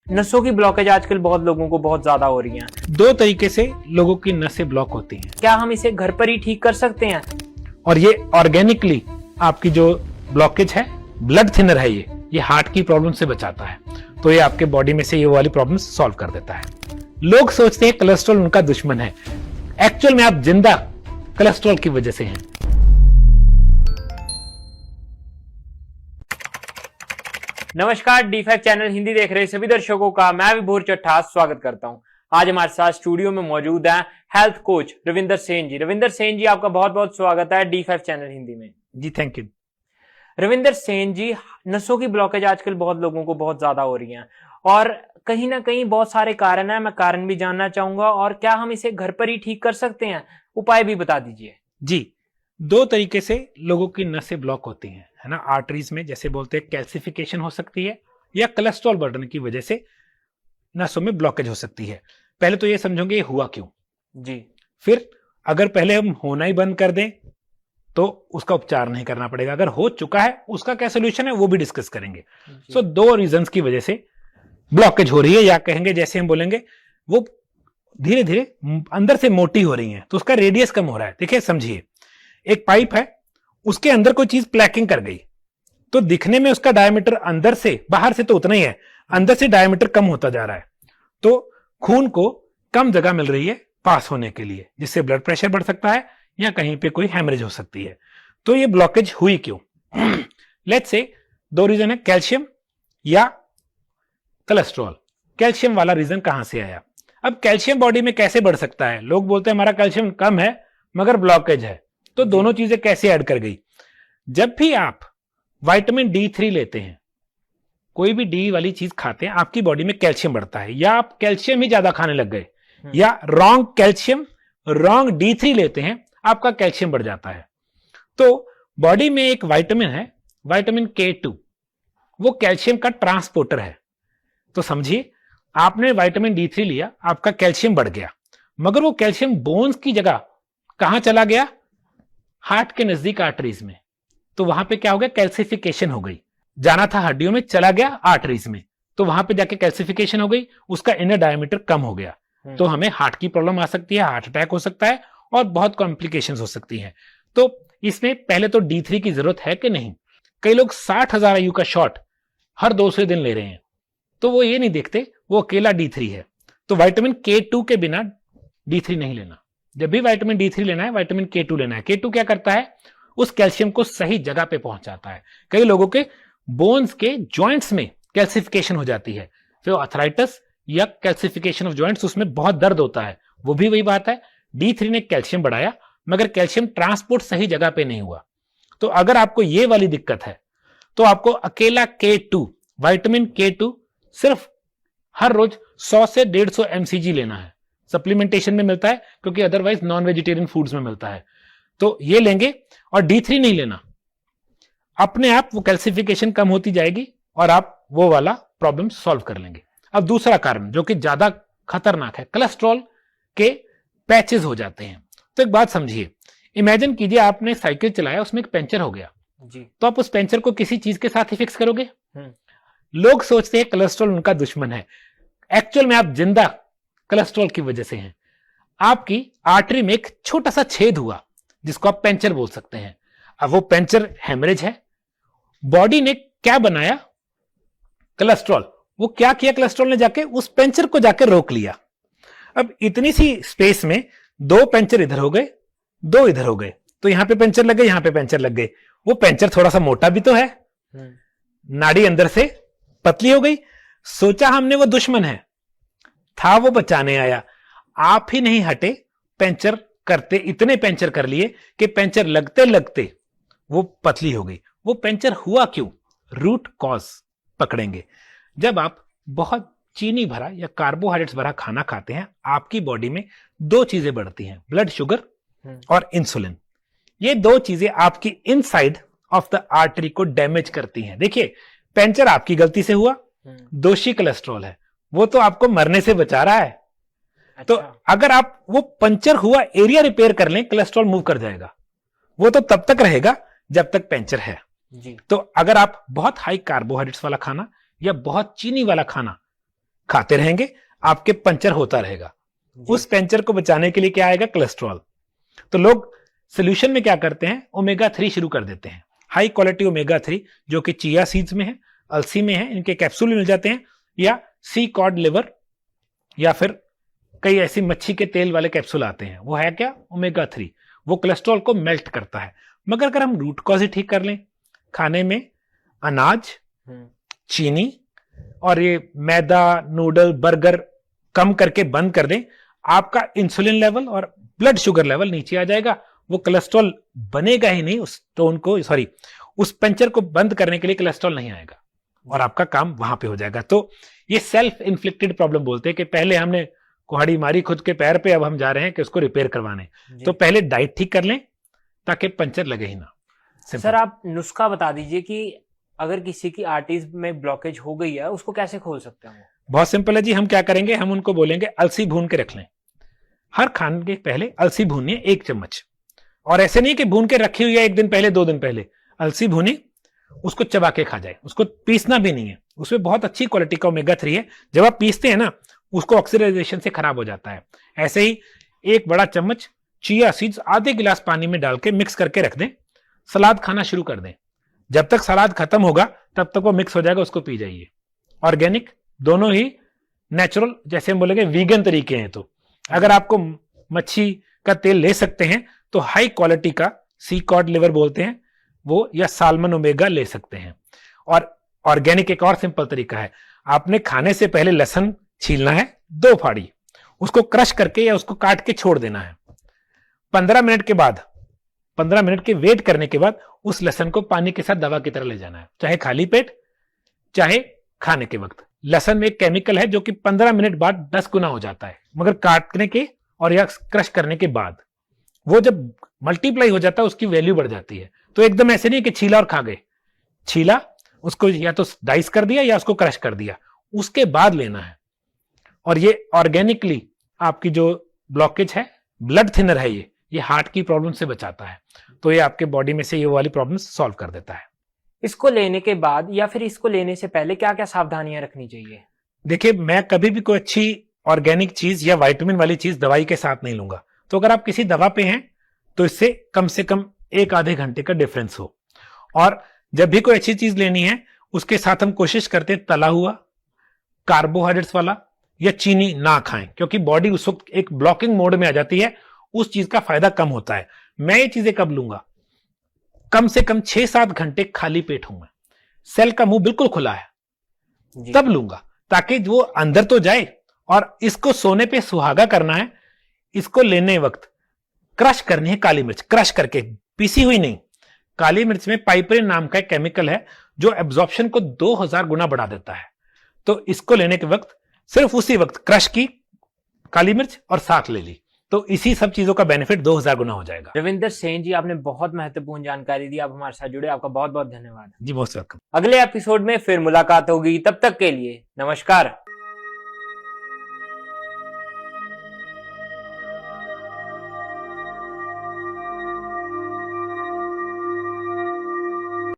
नसों की ब्लॉकेज आजकल बहुत लोगों को बहुत ज्यादा हो रही है। दो तरीके से लोगों की नसें ब्लॉक होती हैं। क्या हम इसे घर पर ही ठीक कर सकते हैं? और ये ऑर्गेनिकली आपकी जो ब्लॉकेज है, ब्लड थिनर है, ये हार्ट की प्रॉब्लम से बचाता है। तो ये आपके बॉडी में से ये वाली प्रॉब्लम सॉल्व कर देता है। लोग सोचते हैं कोलेस्ट्रॉल उनका दुश्मन है। एक्चुअल में आप जिंदा कोलेस्ट्रॉल की वजह से हैं। नमस्कार, डी5 चैनल हिंदी देख रहे सभी दर्शकों का मैं विभोर चट्टा स्वागत करता हूं। आज हमारे साथ स्टूडियो में मौजूद हैं हेल्थ कोच रविंदर सेन जी। रविंदर सेन जी, आपका बहुत बहुत स्वागत है डी5 चैनल हिंदी में। जी थैंक यू। रविंदर सेन जी, नसों की ब्लॉकेज आजकल बहुत लोगों को बहुत ज्यादा हो रही है और कहीं ना कहीं बहुत सारे कारण है। मैं कारण भी जानना चाहूंगा और क्या हम इसे घर पर ही ठीक कर सकते हैं, उपाय भी बता दीजिए। जी, दो तरीके से लोगों की नसें ब्लॉक होती हैं, है ना। आर्टरीज में जैसे बोलते हैं कैल्सिफिकेशन हो सकती है, या कोलेस्ट्रॉल बढ़ने की वजह से नसों में ब्लॉकेज हो सकती है। पहले तो ये समझोगे ये हुआ क्यों जी। फिर अगर पहले हम होना ही बंद कर दें तो उसका उपचार नहीं करना पड़ेगा। अगर हो चुका है उसका क्या सोल्यूशन है वो भी डिस्कस करेंगे। सो दो रीजंस की वजह से ब्लॉकेज हो रही है, या कहेंगे जैसे हम बोलेंगे वो धीरे धीरे अंदर से मोटी हो रही है, तो उसका रेडियस कम हो रहा है। देखिए समझिए, एक पाइप है, उसके अंदर कोई चीज प्लैकिंग कर गई तो दिखने में उसका डायमीटर अंदर से, बाहर से तो उतना ही है, अंदर से डायमीटर कम होता जा रहा है। तो खून को कम जगह मिल रही है पास होने के लिए, जिससे ब्लड प्रेशर बढ़ सकता है या कहीं पे कोई हेमरेज हो सकती है। तो ये ब्लॉकेज हुई क्यों? लेट्स से दो रीजन है, कैल्शियम या कोलेस्ट्रॉल। कैल्शियम वाला रीजन कहां से आया? अब कैल्शियम बॉडी में कैसे बढ़ सकता है? लोग बोलते हैं हमारा कैल्शियम कम है मगर ब्लॉकेज है। तो दोनों चीजें कैसे ऐड कर गई? जब भी आप विटामिन D3 लेते हैं, कोई भी डी वाली चीज खाते हैं, आपकी बॉडी में कैल्शियम बढ़ता है। या आप कैल्शियम ही ज्यादा खाने लग गए, या रॉन्ग कैल्शियम रॉन्ग D3 लेते हैं, आपका कैल्शियम बढ़ जाता है। तो बॉडी में एक विटामिन है, विटामिन K2, वो कैल्शियम का ट्रांसपोर्टर है। तो समझिए, आपने विटामिन D3 लिया, आपका कैल्शियम बढ़ गया, मगर वो कैल्शियम बोन्स की जगह कहां चला गया? हार्ट के नजदीक आर्टरीज में। तो वहां पे क्या हो गया? कैल्सिफिकेशन हो गई। जाना था हड्डियों में, चला गया आर्टरीज में, तो वहां पे जाके कैल्सिफिकेशन हो गई, उसका इनर डायमीटर कम हो गया। तो हमें हार्ट की प्रॉब्लम आ सकती है, हार्ट अटैक हो सकता है और बहुत कॉम्प्लिकेशंस हो सकती हैं। तो इसमें पहले तो D3 की जरूरत है कि नहीं? कई लोग 60,000 IU का शॉट हर दूसरे दिन ले रहे हैं, तो वो ये नहीं देखते वो अकेला D3 है। तो विटामिन K2 के बिना D3 नहीं लेना। जब भी विटामिन D3 लेना है, विटामिन K2 लेना है। K2 क्या करता है? उस कैल्शियम को सही जगह पे पहुंचाता है। कई लोगों के बोन्स के जॉइंट्स में कैल्सिफिकेशन हो जाती है, फिर आर्थराइटिस या कैल्सिफिकेशन ऑफ जॉइंट्स, उसमें बहुत दर्द होता है। वो भी वही बात है, D3 ने कैल्शियम बढ़ाया मगर कैल्शियम ट्रांसपोर्ट सही जगह पे नहीं हुआ। तो अगर आपको ये वाली दिक्कत है तो आपको अकेला K2, विटामिन K2 सिर्फ हर रोज 100 से 150 mcg लेना है। सप्लीमेंटेशन में मिलता है, क्योंकि अदरवाइज नॉन वेजिटेरियन फूड्स में मिलता है। तो ये लेंगे और D3 नहीं लेना, अपने आप वो कैल्सिफिकेशन कम होती जाएगी और आप वो वाला प्रॉब्लम सॉल्व कर लेंगे। अब दूसरा कारण जो कि ज्यादा खतरनाक है, कोलेस्ट्रॉल के पैचेस हो जाते हैं। तो एक बात समझिए, इमेजिन कीजिए आपने साइकिल चलाया, उसमें एक पंचर हो गया जी, तो आप उस पंचर को किसी चीज के साथ ही फिक्स करोगे? लोग सोचते हैं कोलेस्ट्रॉल उनका दुश्मन है। एक्चुअल में आप जिंदा कोलेस्ट्रॉल की वजह से हैं। आपकी आर्टरी में एक छोटा सा छेद हुआ जिसको आप पंचर बोल सकते हैं। अब वो पंचर हेमरेज है। बॉडी ने क्या बनाया? कोलेस्ट्रॉल। वो क्या किया? कोलेस्ट्रॉल ने जाके उस पंचर को जाके रोक लिया। अब इतनी सी स्पेस में दो पंचर इधर हो गए, दो इधर हो गए, तो यहां पे पंचर लग गए, यहां पे पंचर लग गए। वो पंचर थोड़ा सा मोटा भी तो है, नाड़ी अंदर से पतली हो गई। सोचा हमने वो दुश्मन है, था वो बचाने आया। आप ही नहीं हटे, पंचर करते इतने पंचर कर लिए कि पंचर लगते लगते वो पतली हो गई। वो पंचर हुआ क्यों? रूट कॉज पकड़ेंगे। जब आप बहुत चीनी भरा या कार्बोहाइड्रेट्स भरा खाना खाते हैं, आपकी बॉडी में दो चीजें बढ़ती हैं, ब्लड शुगर और इंसुलिन। ये दो चीजें आपकी इनसाइड ऑफ द आर्टरी को डैमेज करती हैं। देखिए, पंचर आपकी गलती से हुआ, दोषी कोलेस्ट्रॉल है, वो तो आपको मरने से बचा रहा है। तो अगर आप वो पंचर हुआ एरिया रिपेयर कर लें, कोलेस्ट्रॉल मूव कर जाएगा। वो तो तब तक रहेगा जब तक पंचर है जी। तो अगर आप बहुत हाई कार्बोहाइड्रेट्स वाला खाना या बहुत चीनी वाला खाना खाते रहेंगे, आपके पंचर होता रहेगा। उस पंचर को बचाने के लिए क्या आएगा? कोलेस्ट्रॉल। तो लोग सोल्यूशन में क्या करते हैं? ओमेगा 3 शुरू कर देते हैं, हाई क्वालिटी ओमेगा 3 जो कि चिया सीड्स में है, अलसी में है, इनके कैप्सूल मिल जाते हैं, या सी कॉड लिवर, या फिर कई ऐसी मच्छी के तेल वाले कैप्सूल आते हैं। वो है क्या? ओमेगा 3। वो कोलेस्ट्रॉल को मेल्ट करता है। मगर अगर हम रूट कॉज ही ठीक कर लें, खाने में अनाज, चीनी और ये मैदा, नूडल, बर्गर कम करके बंद कर दें, आपका इंसुलिन लेवल और ब्लड शुगर लेवल नीचे आ जाएगा। वो कोलेस्ट्रॉल बनेगा ही नहीं, उस स्टोन को, सॉरी, उस पंचर को बंद करने के लिए कोलेस्ट्रॉल नहीं आएगा और आपका काम वहां पे हो जाएगा। तो ये सेल्फ इन्फ्लिक्टेड प्रॉब्लम बोलते हैं कि पहले हमने कुहाड़ी मारी खुद के पैर पे, अब हम जा रहे हैं कि उसको रिपेयर करवाने। तो पहले डाइट ठीक कर लें ताकि पंचर लगे ही ना। सर आप नुस्खा बता दीजिए कि अगर किसी की आर्टरीज में ब्लॉकेज हो गई है उसको कैसे खोल सकते हैं? बहुत सिंपल है जी। हम क्या करेंगे? हम उनको बोलेंगे अलसी भून के रख लें। हर खाने के पहले अलसी भूनिए 1 चम्मच, और ऐसे नहीं कि भून के रखी हुई है 1 दिन पहले 2 दिन पहले। अलसी भूनी, उसको चबा के खा जाए, उसको पीसना भी नहीं है। उसमें बहुत अच्छी क्वालिटी का ओमेगा 3 है। जब आप पीसते हैं ना, उसको ऑक्सीडाइजेशन से खराब हो जाता है। ऐसे ही 1 बड़ा चम्मच चिया सीड्स आधे गिलास पानी में डाल के मिक्स करके रख दें। सलाद खाना शुरू कर दें, जब तक सलाद खत्म होगा तब तक वो मिक्स हो जाएगा, उसको पी जाइए। ऑर्गेनिक, दोनों ही नेचुरल, जैसे हम बोलेंगे वीगन तरीके हैं। तो अगर आपको मच्छी का तेल ले सकते हैं तो हाई क्वालिटी का सी कॉड लिवर बोलते हैं वो, या साल्मन ओमेगा ले सकते हैं। और ऑर्गेनिक एक और सिंपल तरीका है, आपने खाने से पहले लहसुन छीलना है 2 फाड़ी, उसको क्रश करके या उसको काट के छोड़ देना है। 15 मिनट के बाद, 15 मिनट के वेट करने के बाद उस लहसुन को पानी के साथ दवा की तरह ले जाना है, चाहे खाली पेट चाहे खाने के वक्त। लहसुन में एक केमिकल है जो कि 15 मिनट बाद 10 गुना हो जाता है, मगर काटने के और या क्रश करने के बाद वो जब मल्टीप्लाई हो जाता है उसकी वैल्यू बढ़ जाती है। तो एकदम ऐसे नहीं कि छीला और खा गए, छीला, उसको या तो डाइस कर दिया या उसको क्रश कर दिया, उसके बाद लेना है। और ये ऑर्गेनिकली आपकी जो ब्लॉकेज है, ब्लड थिनर है, ये हार्ट की प्रॉब्लम से बचाता है। तो ये आपके बॉडी में से ये वाली प्रॉब्लम सॉल्व कर देता है। इसको लेने के बाद या फिर इसको लेने से पहले क्या क्या सावधानियां रखनी चाहिए? देखिए, मैं कभी भी कोई अच्छी ऑर्गेनिक चीज या विटामिन वाली चीज दवाई के साथ नहीं लूंगा। तो अगर आप किसी दवा पे हैं तो इससे कम से कम 1 आधे घंटे का डिफरेंस हो। और जब भी कोई अच्छी चीज लेनी है उसके साथ हम कोशिश करते हैं तला हुआ, कार्बोहाइड्रेट्स वाला या चीनी ना खाएं, क्योंकि बॉडी उस वक्त एक ब्लॉकिंग मोड में आ जाती है, उस चीज का फायदा कम होता है। मैं ये चीजें कब लूंगा? कम से कम 6-7 घंटे खाली पेट हूं मैं, सेल का मुंह बिल्कुल खुला है, तब लूंगा, ताकि वो अंदर तो जाए। और इसको सोने पे सुहागा करना है। इसको लेने वक्त क्रश करनी है काली मिर्च, क्रश करके, पीसी हुई नहीं। काली मिर्च में पाइपरिन नाम का एक केमिकल है जो एब्जॉर्प्शन को 2000 गुना बढ़ा देता है। तो इसको लेने के वक्त सिर्फ उसी वक्त क्रश की काली मिर्च और साथ ले ली, तो इसी सब चीजों का बेनिफिट 2000 गुना हो जाएगा। रविंदर सेन जी, आपने बहुत महत्वपूर्ण जानकारी दी, आप हमारे साथ जुड़े, आपका बहुत बहुत धन्यवाद। जी, मोस्ट वेलकम। अगले एपिसोड में फिर मुलाकात होगी, तब तक के लिए नमस्कार।